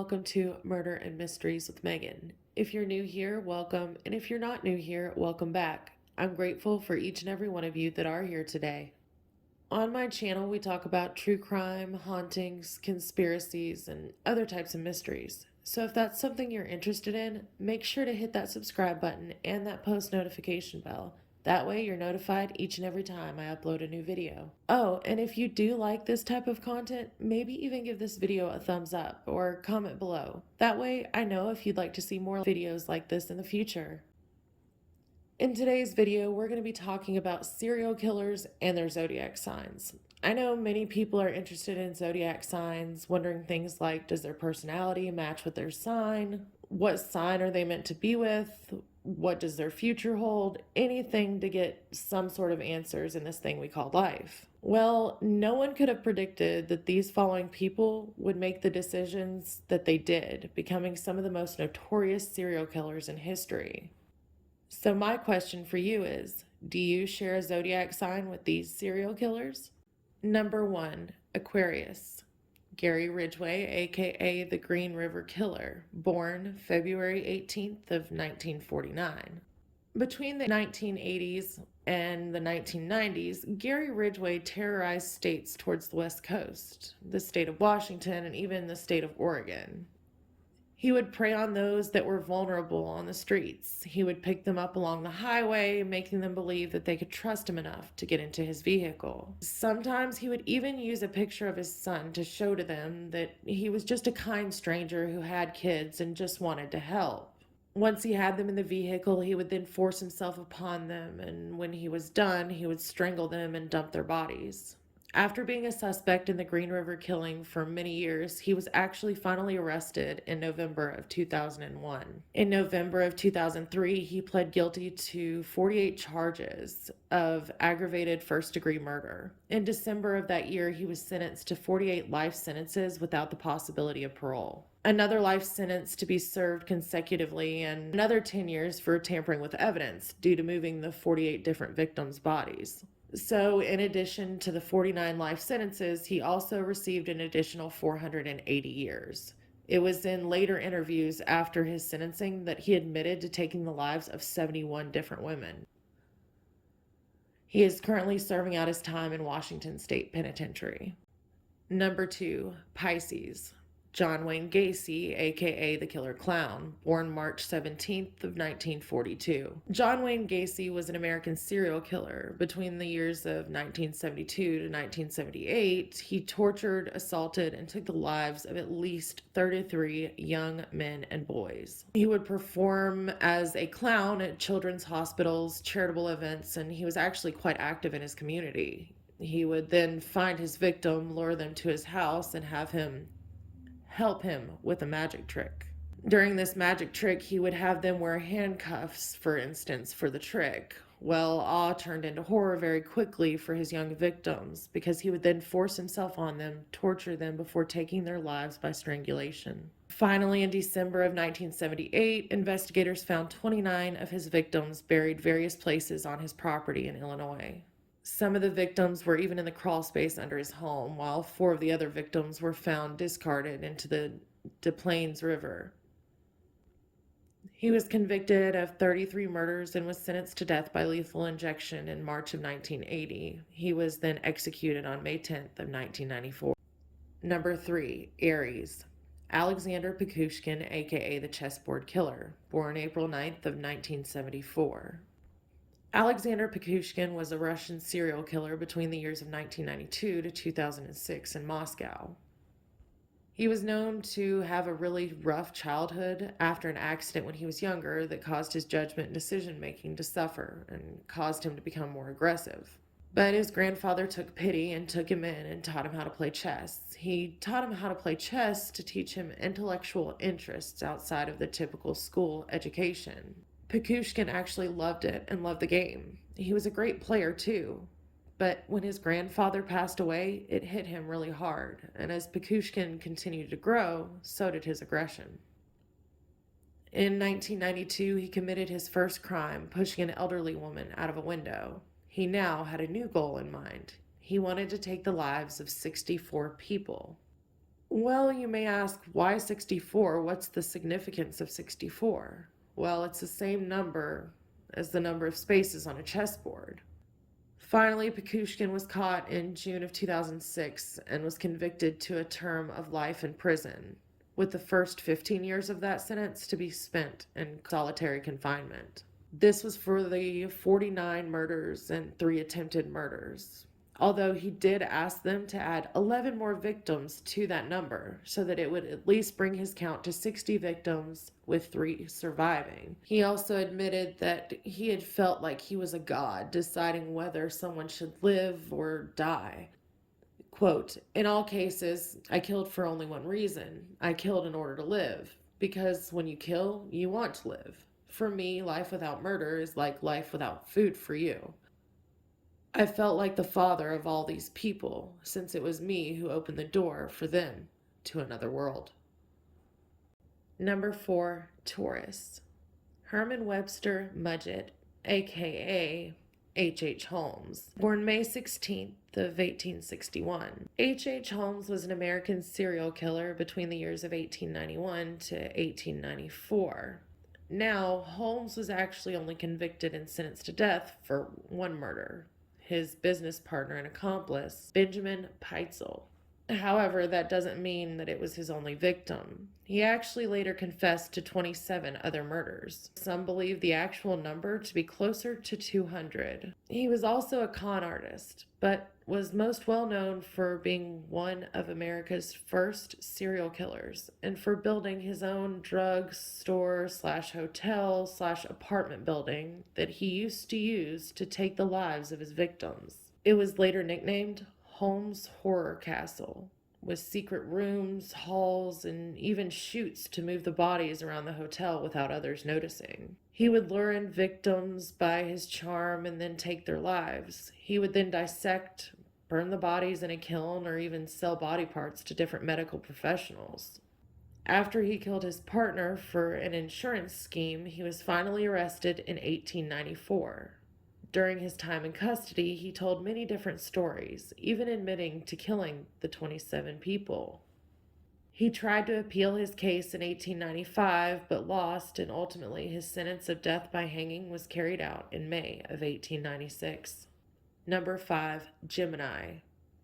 welcome to Murder and Mysteries with Megan. If you're new here, welcome, and if you're not new here, welcome back. I'm grateful for each and every one of you that are here today. On my channel, we talk about true crime, hauntings, conspiracies, and other types of mysteries. So if that's something you're interested in, make sure to hit that subscribe button and that post notification bell. That way you're notified each and every time I upload a new video. Oh, and if you do like this type of content, maybe even give this video a thumbs up or comment below. That way I know if you'd like to see more videos like this in the future. In today's video, we're going to be talking about serial killers and their zodiac signs. I know many people are interested in zodiac signs, wondering things like, does their personality match with their sign? What sign are they meant to be with? What does their future hold? Anything to get some sort of answers in this thing we call life. Well, no one could have predicted that these following people would make the decisions that they did, becoming some of the most notorious serial killers in history. So my question for you is, do you share a zodiac sign with these serial killers? Number 1, Aquarius. Gary Ridgway, aka the Green River Killer, born February 18th of 1949. Between the 1980s and the 1990s, Gary Ridgway terrorized states towards the West Coast, the state of Washington, and even the state of Oregon. He would prey on those that were vulnerable on the streets. He would pick them up along the highway, making them believe that they could trust him enough to get into his vehicle. Sometimes he would even use a picture of his son to show to them that he was just a kind stranger who had kids and just wanted to help. Once he had them in the vehicle, he would then force himself upon them, and when he was done, he would strangle them and dump their bodies. After being a suspect in the Green River killing for many years, he was actually finally arrested in November of 2001. In November of 2003, he pled guilty to 48 charges of aggravated first-degree murder. In December of that year, he was sentenced to 48 life sentences without the possibility of parole. Another life sentence to be served consecutively, and another 10 years for tampering with evidence due to moving the 48 different victims' bodies. So in addition to the 49 life sentences, he also received an additional 480 years. It was in later interviews after his sentencing that he admitted to taking the lives of 71 different women. He is currently serving out his time in Washington State Penitentiary. Number 2, Pisces. John Wayne Gacy, aka the Killer Clown, born March 17th of 1942. John Wayne Gacy was an American serial killer. Between the years of 1972 to 1978, he tortured, assaulted, and took the lives of at least 33 young men and boys. He would perform as a clown at children's hospitals, charitable events, and he was actually quite active in his community. He would then find his victim, lure them to his house, and have him help him with a magic trick. During this magic trick, he would have them wear handcuffs, for instance, for the trick. Well, awe turned into horror very quickly for his young victims, because he would then force himself on them, torture them before taking their lives by strangulation. Finally, in December of 1978, investigators found 29 of his victims buried various places on his property in Illinois. Some of the victims were even in the crawl space under his home, while 4 of the other victims were found discarded into the Des Plaines River. He was convicted of 33 murders and was sentenced to death by lethal injection in March of 1980. He was then executed on May 10th of 1994. Number 3, Aries. Alexander Pekushkin, aka the Chessboard Killer, born April 9th of 1974. Alexander Pekushkin was a Russian serial killer between the years of 1992 to 2006 in Moscow. He was known to have a really rough childhood after an accident when he was younger that caused his judgment and decision-making to suffer and caused him to become more aggressive. But his grandfather took pity and took him in and taught him how to play chess. He taught him how to play chess to teach him intellectual interests outside of the typical school education. Pekushkin actually loved it and loved the game. He was a great player too, but when his grandfather passed away, it hit him really hard, and as Pekushkin continued to grow, so did his aggression. In 1992, he committed his first crime, pushing an elderly woman out of a window. He now had a new goal in mind. He wanted to take the lives of 64 people. Well, you may ask, why 64? What's the significance of 64? Well, it's the same number as the number of spaces on a chessboard. Finally, Pekushkin was caught in June of 2006 and was convicted to a term of life in prison, with the first 15 years of that sentence to be spent in solitary confinement. This was for the 49 murders and 3 attempted murders, although he did ask them to add 11 more victims to that number so that it would at least bring his count to 60 victims with 3 surviving. He also admitted that he had felt like he was a god deciding whether someone should live or die. Quote, "In all cases, I killed for only one reason. I killed in order to live. Because when you kill, you want to live. For me, life without murder is like life without food for you. I felt like the father of all these people, since it was me who opened the door for them to another world." Number 4, Taurus. Herman Webster Mudgett, aka H. Holmes, born May 16th of 1861. H. Holmes was an American serial killer between the years of 1891 to 1894. Now, Holmes was actually only convicted and sentenced to death for one murder, his business partner and accomplice, Benjamin Peitzel. However, that doesn't mean that it was his only victim. He actually later confessed to 27 other murders. Some believe the actual number to be closer to 200. He was also a con artist, but was most well known for being one of America's first serial killers and for building his own drug store / hotel / apartment building that he used to use to take the lives of his victims. It was later nicknamed Holmes' Horror Castle, with secret rooms, halls, and even chutes to move the bodies around the hotel without others noticing. He would lure in victims by his charm and then take their lives. He would then dissect, burn the bodies in a kiln, or even sell body parts to different medical professionals. After he killed his partner for an insurance scheme, he was finally arrested in 1894. During his time in custody, he told many different stories, even admitting to killing the 27 people. He tried to appeal his case in 1895, but lost, and ultimately his sentence of death by hanging was carried out in May of 1896. Number 5, Gemini.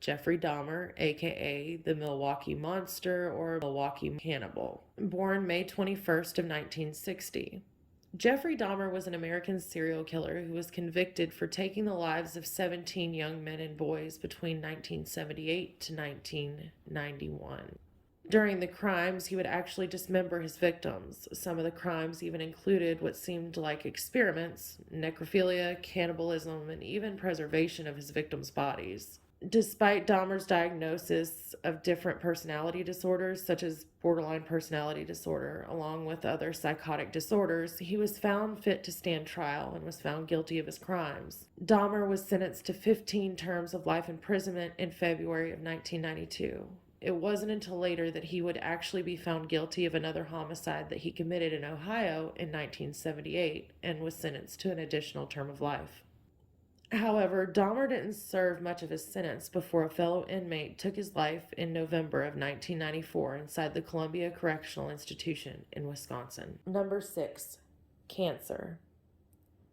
Jeffrey Dahmer, aka the Milwaukee Monster or Milwaukee Cannibal, born May 21st of 1960. Jeffrey Dahmer was an American serial killer who was convicted for taking the lives of 17 young men and boys between 1978 to 1991. During the crimes, he would actually dismember his victims. Some of the crimes even included what seemed like experiments, necrophilia, cannibalism, and even preservation of his victims' bodies. Despite Dahmer's diagnosis of different personality disorders, such as borderline personality disorder, along with other psychotic disorders, he was found fit to stand trial and was found guilty of his crimes. Dahmer was sentenced to 15 terms of life imprisonment in February of 1992. It wasn't until later that he would actually be found guilty of another homicide that he committed in Ohio in 1978 and was sentenced to an additional term of life. However, Dahmer didn't serve much of his sentence before a fellow inmate took his life in November of 1994 inside the Columbia Correctional Institution in Wisconsin. Number 6, Cancer.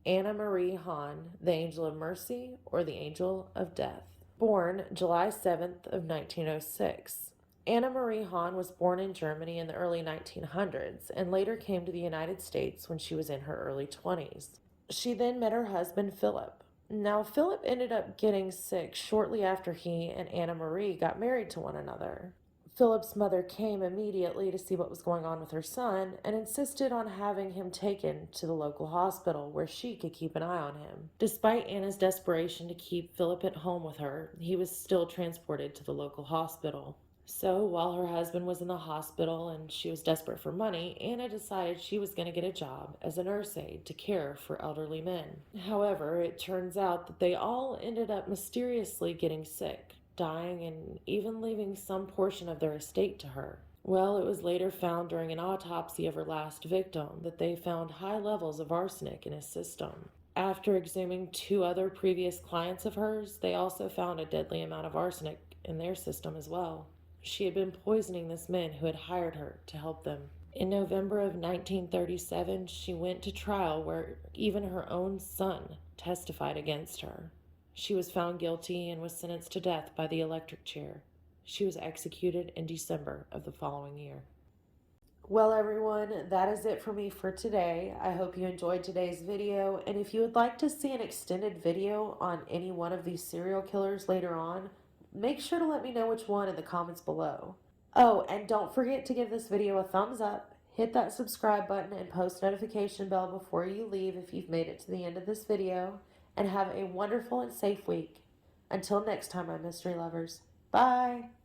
Anna Marie Hahn, the Angel of Mercy or the Angel of Death. Born July 7th of 1906. Anna Marie Hahn was born in Germany in the early 1900s and later came to the United States when she was in her early 20s. She then met her husband, Philip. Now, Philip ended up getting sick shortly after he and Anna Marie got married to one another. Philip's mother came immediately to see what was going on with her son and insisted on having him taken to the local hospital where she could keep an eye on him. Despite Anna's desperation to keep Philip at home with her, he was still transported to the local hospital. So, while her husband was in the hospital and she was desperate for money, Anna decided she was going to get a job as a nurse aide to care for elderly men. However, it turns out that they all ended up mysteriously getting sick, dying, and even leaving some portion of their estate to her. Well, it was later found during an autopsy of her last victim that they found high levels of arsenic in his system. After exhuming 2 other previous clients of hers, they also found a deadly amount of arsenic in their system as well. She had been poisoning this man who had hired her to help them. In November of 1937, she went to trial where even her own son testified against her. She was found guilty and was sentenced to death by the electric chair. She was executed in December of the following year. Well, everyone, that is it for me for today. I hope you enjoyed today's video, and if you would like to see an extended video on any one of these serial killers later on, make sure to let me know which one in the comments below. Oh, and don't forget to give this video a thumbs up, hit that subscribe button, and post notification bell before you leave if you've made it to the end of this video, and have a wonderful and safe week. Until next time, my mystery lovers. Bye!